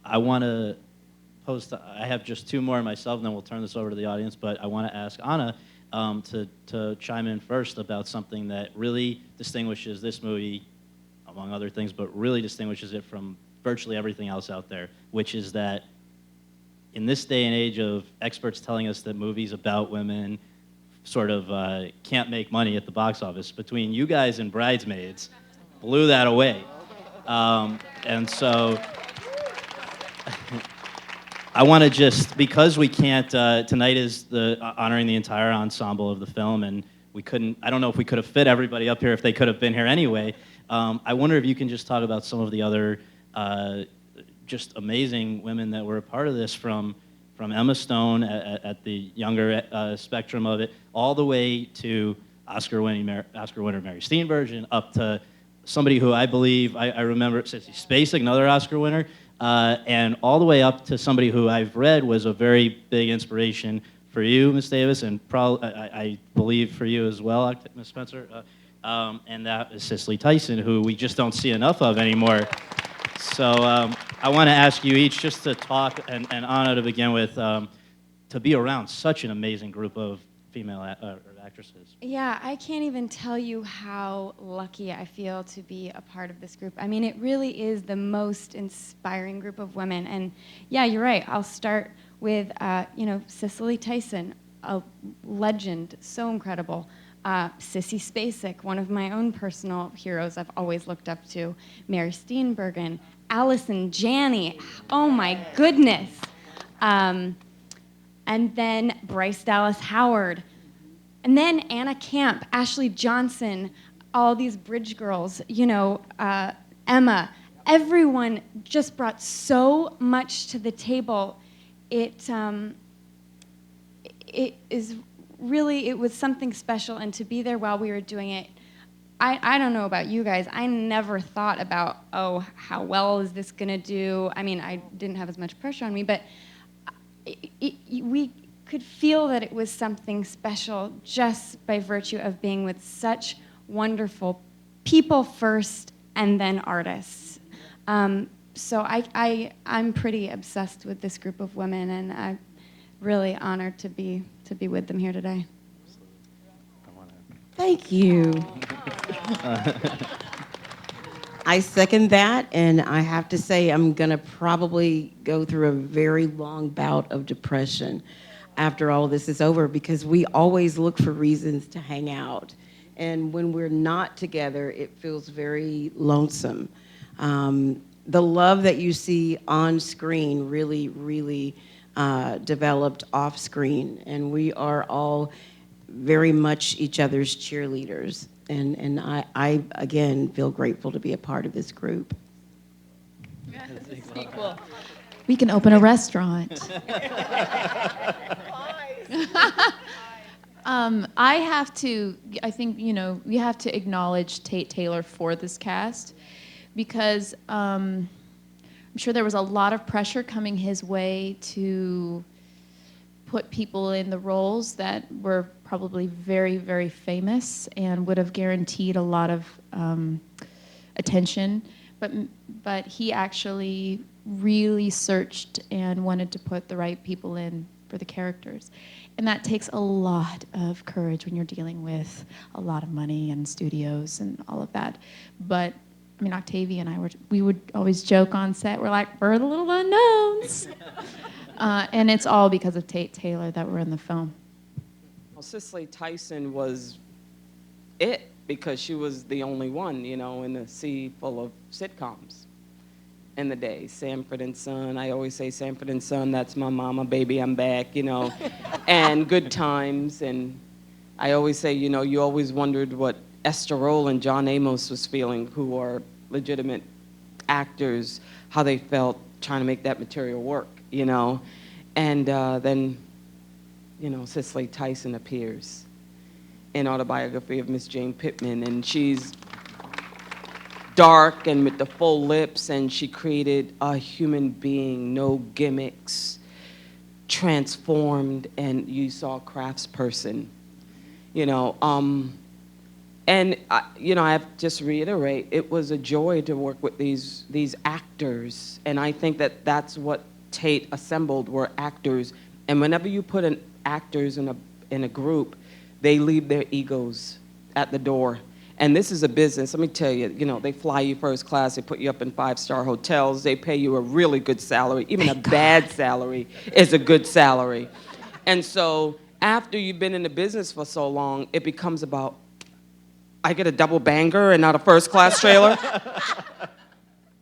I want to I have just two more myself, and then we'll turn this over to the audience. But I want to ask Anna to chime in first about something that really distinguishes this movie, among other things, but really distinguishes it from virtually everything else out there, which is that in this day and age of experts telling us that movies about women sort of can't make money at the box office, between you guys and Bridesmaids, blew that away. And so I want to just, because we can't, tonight is honoring the entire ensemble of the film, and we couldn't, I don't know if we could have fit everybody up here if they could have been here anyway. I wonder if you can just talk about some of the other just amazing women that were a part of this, from Emma Stone at the younger spectrum of it, all the way to Oscar winner Mary Steenburgen, up to somebody who I believe, I remember, Sissy Spacek, another Oscar winner, and all the way up to somebody who I've read was a very big inspiration for you, Ms. Davis, and I believe for you as well, Ms. Spencer, and that is Cicely Tyson, who we just don't see enough of anymore. So I want to ask you each just to talk, and Anna to begin with, to be around such an amazing group of female actresses. Yeah, I can't even tell you how lucky I feel to be a part of this group. I mean, it really is the most inspiring group of women. And yeah, you're right. I'll start with, Cicely Tyson, a legend, so incredible. Sissy Spacek, one of my own personal heroes I've always looked up to. Mary Steenburgen, Allison Janney, oh my goodness. And then Bryce Dallas Howard. And then Anna Camp, Ashley Johnson, all these bridge girls, Emma. Everyone just brought so much to the table. It was something special, and to be there while we were doing it, I don't know about you guys, I never thought about, how well is this gonna do? I mean, I didn't have as much pressure on me, but we could feel that it was something special just by virtue of being with such wonderful people first and then artists. So I'm pretty obsessed with this group of women, and I'm really honored to be with them here today. Thank you. I second that, and I have to say I'm gonna probably go through a very long bout of depression after all this is over, because we always look for reasons to hang out. And when we're not together, it feels very lonesome. The love that you see on screen really, really developed off screen. And we are all very much each other's cheerleaders. And I again, feel grateful to be a part of this group. Equal. We can open a restaurant. I think, we have to acknowledge Tate Taylor for this cast, because I'm sure there was a lot of pressure coming his way to put people in the roles that were probably very, very famous and would have guaranteed a lot of attention. But he actually really searched and wanted to put the right people in for the characters. And that takes a lot of courage when you're dealing with a lot of money and studios and all of that. But I mean, Octavia and I we would always joke on set, we're like, we're the little unknowns. And it's all because of Tate Taylor that we're in the film. Well, Cicely Tyson was it, because she was the only one, in a sea full of sitcoms in the day. Sanford and Son, I always say Sanford and Son, that's my mama, baby, I'm back, and Good Times. And I always say, you always wondered what Esther Roll and John Amos was feeling, who are legitimate actors, how they felt trying to make that material work, And then, Cicely Tyson appears in Autobiography of Miss Jane Pittman, and she's dark and with the full lips, and she created a human being, no gimmicks, transformed, and you saw a craftsperson. And I have to just reiterate, it was a joy to work with these actors, and I think that that's what Tate assembled were actors. And whenever you put actors in a group, they leave their egos at the door. And this is a business. Let me tell you, they fly you first class, they put you up in 5-star hotels, they pay you a really good salary. Even a bad salary is a good salary. And so after you've been in the business for so long, it becomes about, I get a double banger and not a first class trailer.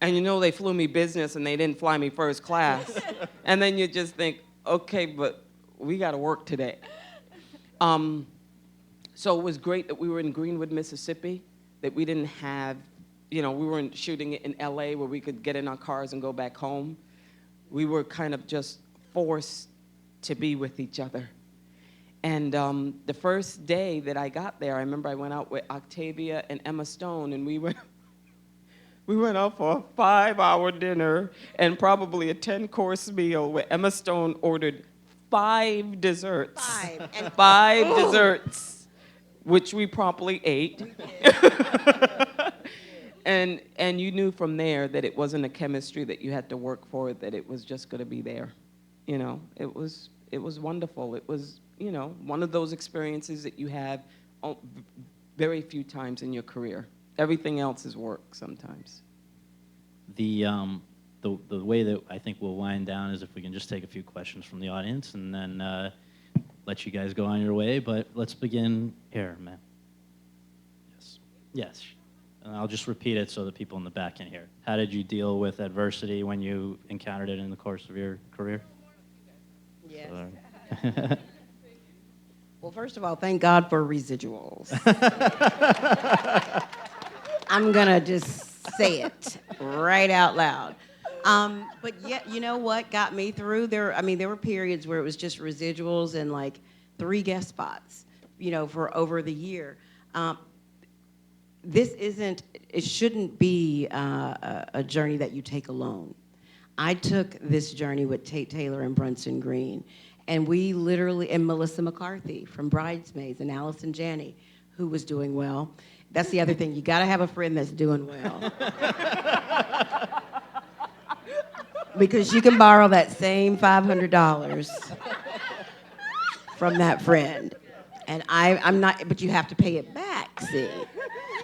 And they flew me business and they didn't fly me first class. And then you just think, okay, but we got to work today. So it was great that we were in Greenwood, Mississippi, that we didn't have, we weren't shooting it in LA where we could get in our cars and go back home. We were kind of just forced to be with each other. And the first day that I got there, I remember I went out with Octavia and Emma Stone, and we went out for a 5-hour dinner and probably a 10-course meal where Emma Stone ordered 5 desserts. 5. And 5 desserts, which we promptly ate. And you knew from there that it wasn't a chemistry that you had to work for, that it was just going to be there. It was wonderful. It was, one of those experiences that you have very few times in your career. Everything else is work sometimes. The way that I think we'll wind down is if we can just take a few questions from the audience and then let you guys go on your way. But let's begin here, ma'am. Yes. Yes. And I'll just repeat it so the people in the back can hear. How did you deal with adversity when you encountered it in the course of your career? Yes. Well, first of all, thank God for residuals. I'm going to just say it right out loud. But yet, you know what got me through? There were periods where it was just residuals and like 3 guest spots, for over the year. It shouldn't be a journey that you take alone. I took this journey with Tate Taylor and Brunson Green, and we literally, and Melissa McCarthy from Bridesmaids, and Allison Janney, who was doing well. That's the other thing, you gotta have a friend that's doing well. Because you can borrow that same $500 from that friend. And I'm not, but you have to pay it back, see?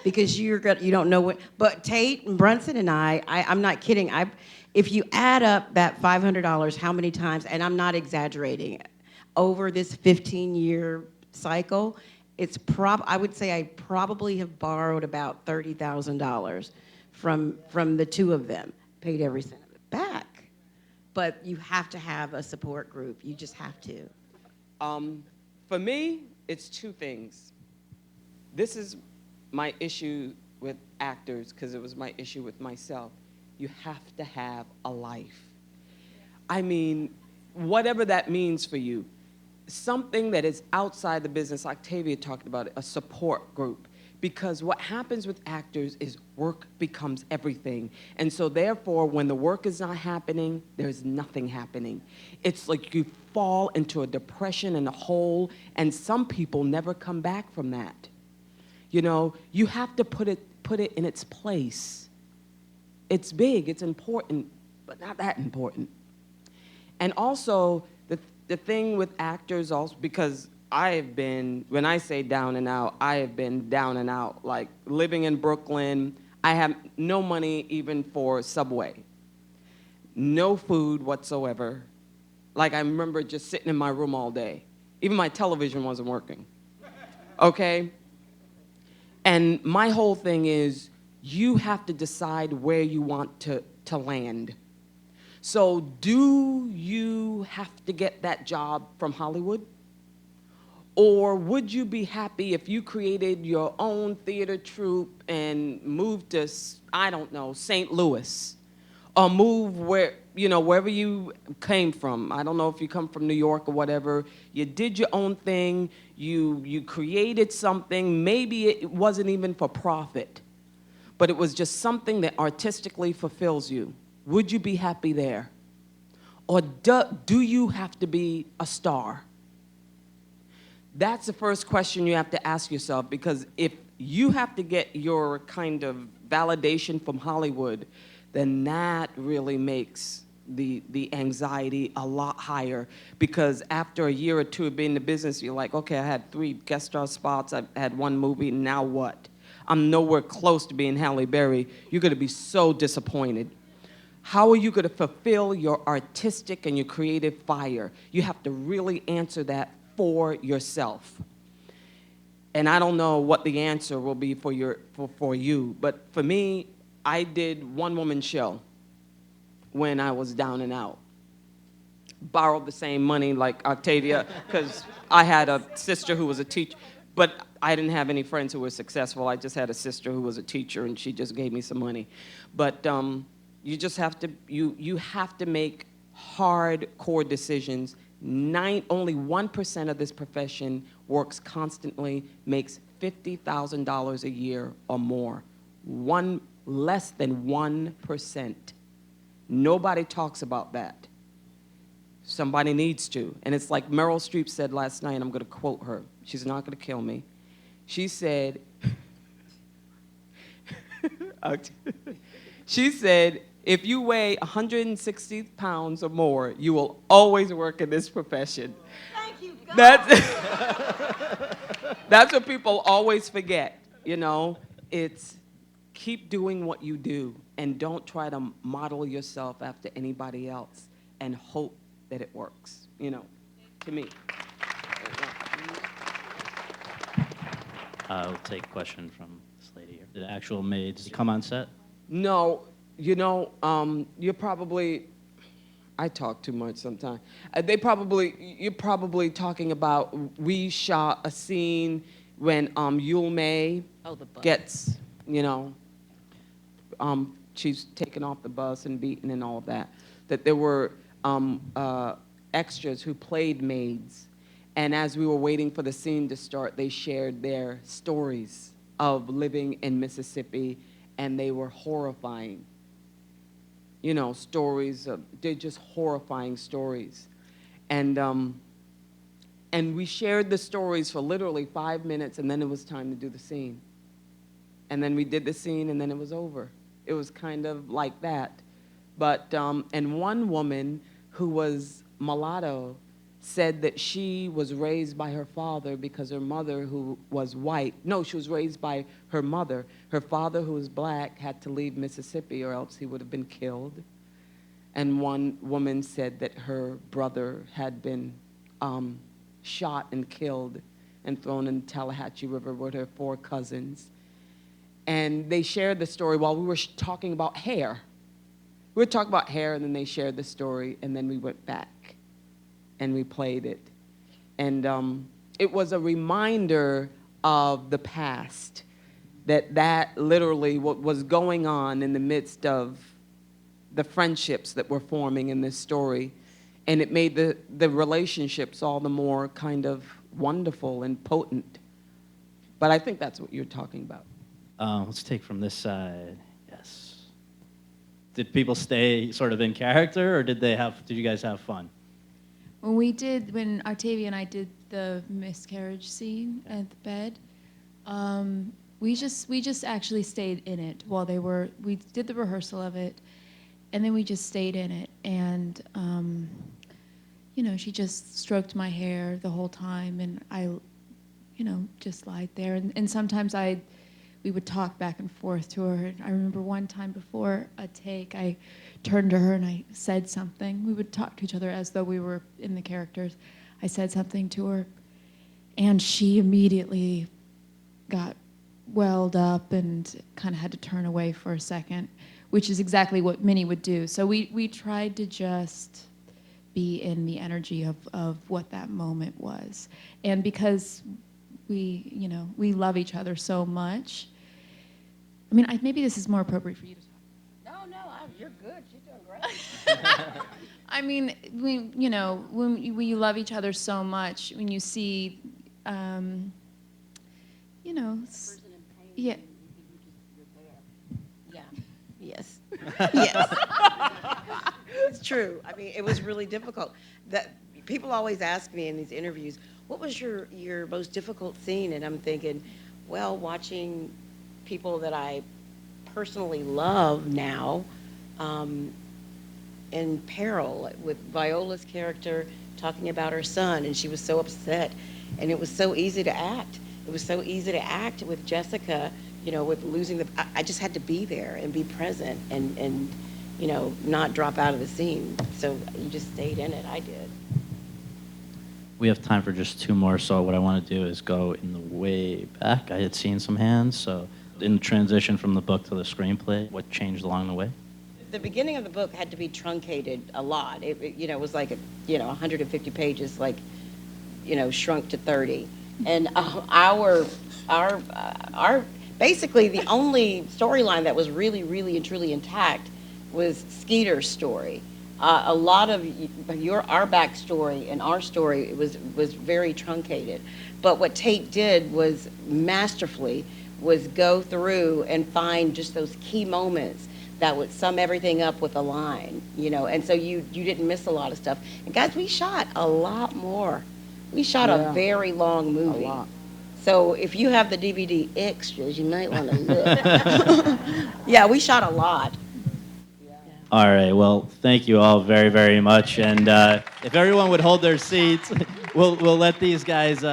Because you don't know what, but Tate and Brunson and I'm not kidding, if you add up that $500, how many times, and I'm not exaggerating, over this 15-year cycle, I would say I probably have borrowed about $30,000 from the 2 of them, paid every cent of it back. But you have to have a support group. You just have to. For me, it's 2 things. This is my issue with actors, because it was my issue with myself. You have to have a life. I mean, whatever that means for you. Something that is outside the business, Octavia talked about it, a support group. Because what happens with actors is work becomes everything. And so therefore, when the work is not happening, there's nothing happening. It's like you fall into a depression and a hole, and some people never come back from that. You have to put it in its place. It's big, it's important, but not that important. And also, the thing with actors also, because I have been, when I say down and out, I have been down and out. Like living in Brooklyn, I have no money even for Subway. No food whatsoever. Like I remember just sitting in my room all day. Even my television wasn't working. Okay? And my whole thing is, you have to decide where you want to land. So do you have to get that job from Hollywood? Or would you be happy if you created your own theater troupe and moved to, I don't know, St. Louis? Or move wherever you came from. I don't know if you come from New York or whatever. You did your own thing. You created something. Maybe it wasn't even for profit, but it was just something that artistically fulfills you. Would you be happy there? Or do you have to be a star? That's the first question you have to ask yourself, because if you have to get your kind of validation from Hollywood, then that really makes the anxiety a lot higher, because after a year or two of being in the business, you're like, okay, I had 3 guest star spots, I had 1 movie, now what? I'm nowhere close to being Halle Berry. You're gonna be so disappointed. How are you gonna fulfill your artistic and your creative fire? You have to really answer that for yourself. And I don't know what the answer will be for you, but for me, I did one-woman show when I was down and out. Borrowed the same money like Octavia, because I had a sister who was a teacher, but I didn't have any friends who were successful. I just had a sister who was a teacher, and she just gave me some money. But you just have to, you have to make hardcore decisions. Only 1% of this profession works constantly, makes $50,000 a year or more. Less than 1%. Nobody talks about that. Somebody needs to. And it's like Meryl Streep said last night, I'm going to quote her. She's not going to kill me. She said, if you weigh 160 pounds or more, you will always work in this profession. Thank you, God. That's what people always forget, you know? It's keep doing what you do and don't try to model yourself after anybody else and hope that it works, you know, to me. I'll take a question from this lady here. Did actual maids come on set? No, you know, you're probably, I talk too much sometimes. You're probably talking about, we shot a scene when Yul May gets, you know, she's taken off the bus and beaten and all of that. That there were extras who played maids. And as we were waiting for the scene to start, they shared their stories of living in Mississippi, and they were horrifying. You know, they're just horrifying stories. And we shared the stories for literally 5 minutes, and then it was time to do the scene. And then we did the scene, and then it was over. It was kind of like that. But, and one woman who was mulatto said that she was raised by her father because her mother, who was white, no, she was raised by her mother. Her father, who was black, had to leave Mississippi or else he would have been killed. And one woman said that her brother had been shot and killed and thrown in the Tallahatchie River with her 4 cousins. And they shared the story while we were talking about hair. We were talking about hair, and then they shared the story, and then we went back and we played it. And it was a reminder of the past, that literally what was going on in the midst of the friendships that were forming in this story. And it made the relationships all the more kind of wonderful and potent. But I think that's what you're talking about. Let's take from this side. Yes. Did people stay sort of in character, or did you guys have fun? When Octavia and I did the miscarriage scene at the bed, we just actually stayed in it while we did the rehearsal of it, and then we just stayed in it. And, you know, she just stroked my hair the whole time, and I, you know, just lied there. And sometimes we would talk back and forth to her. And I remember one time before a take, I turned to her and I said something. We would talk to each other as though we were in the characters. I said something to her, and she immediately got welled up and kind of had to turn away for a second, which is exactly what Minnie would do. So we tried to just be in the energy of what that moment was. And because we love each other so much, I mean, maybe this is more appropriate for you to talk. No, you're good. You're doing great. I mean, when you love each other so much, when you see, yeah. Yeah. Yes. Yes. It's true. I mean, it was really difficult. That people always ask me in these interviews, what was your most difficult scene? And I'm thinking, well, watching people that I personally love now in peril, with Viola's character talking about her son, and she was so upset, and it was so easy to act. It was so easy to act with Jessica, with losing I just had to be there and be present and not drop out of the scene. So you just stayed in it. I did. We have time for just two more, so what I want to do is go in the way back. I had seen some hands, so in transition from the book to the screenplay, what changed along the way? The beginning of the book had to be truncated a lot. It was like 150 pages, shrunk to 30. And our basically the only storyline that was really, really and truly intact was Skeeter's story. A lot of our backstory and our story was very truncated. But what Tate did was masterfully was go through and find just those key moments that would sum everything up with a line, and so you didn't miss a lot of stuff. And guys, we shot a lot more. We shot a very long movie. A lot. So if you have the DVD extras, you might want to look. Yeah, we shot a lot. All right, well, thank you all very, very much. And if everyone would hold their seats, we'll let these guys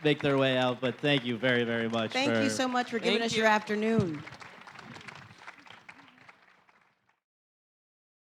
make their way out. But thank you very, very much. Thank you so much for giving Thank us you. your afternoon.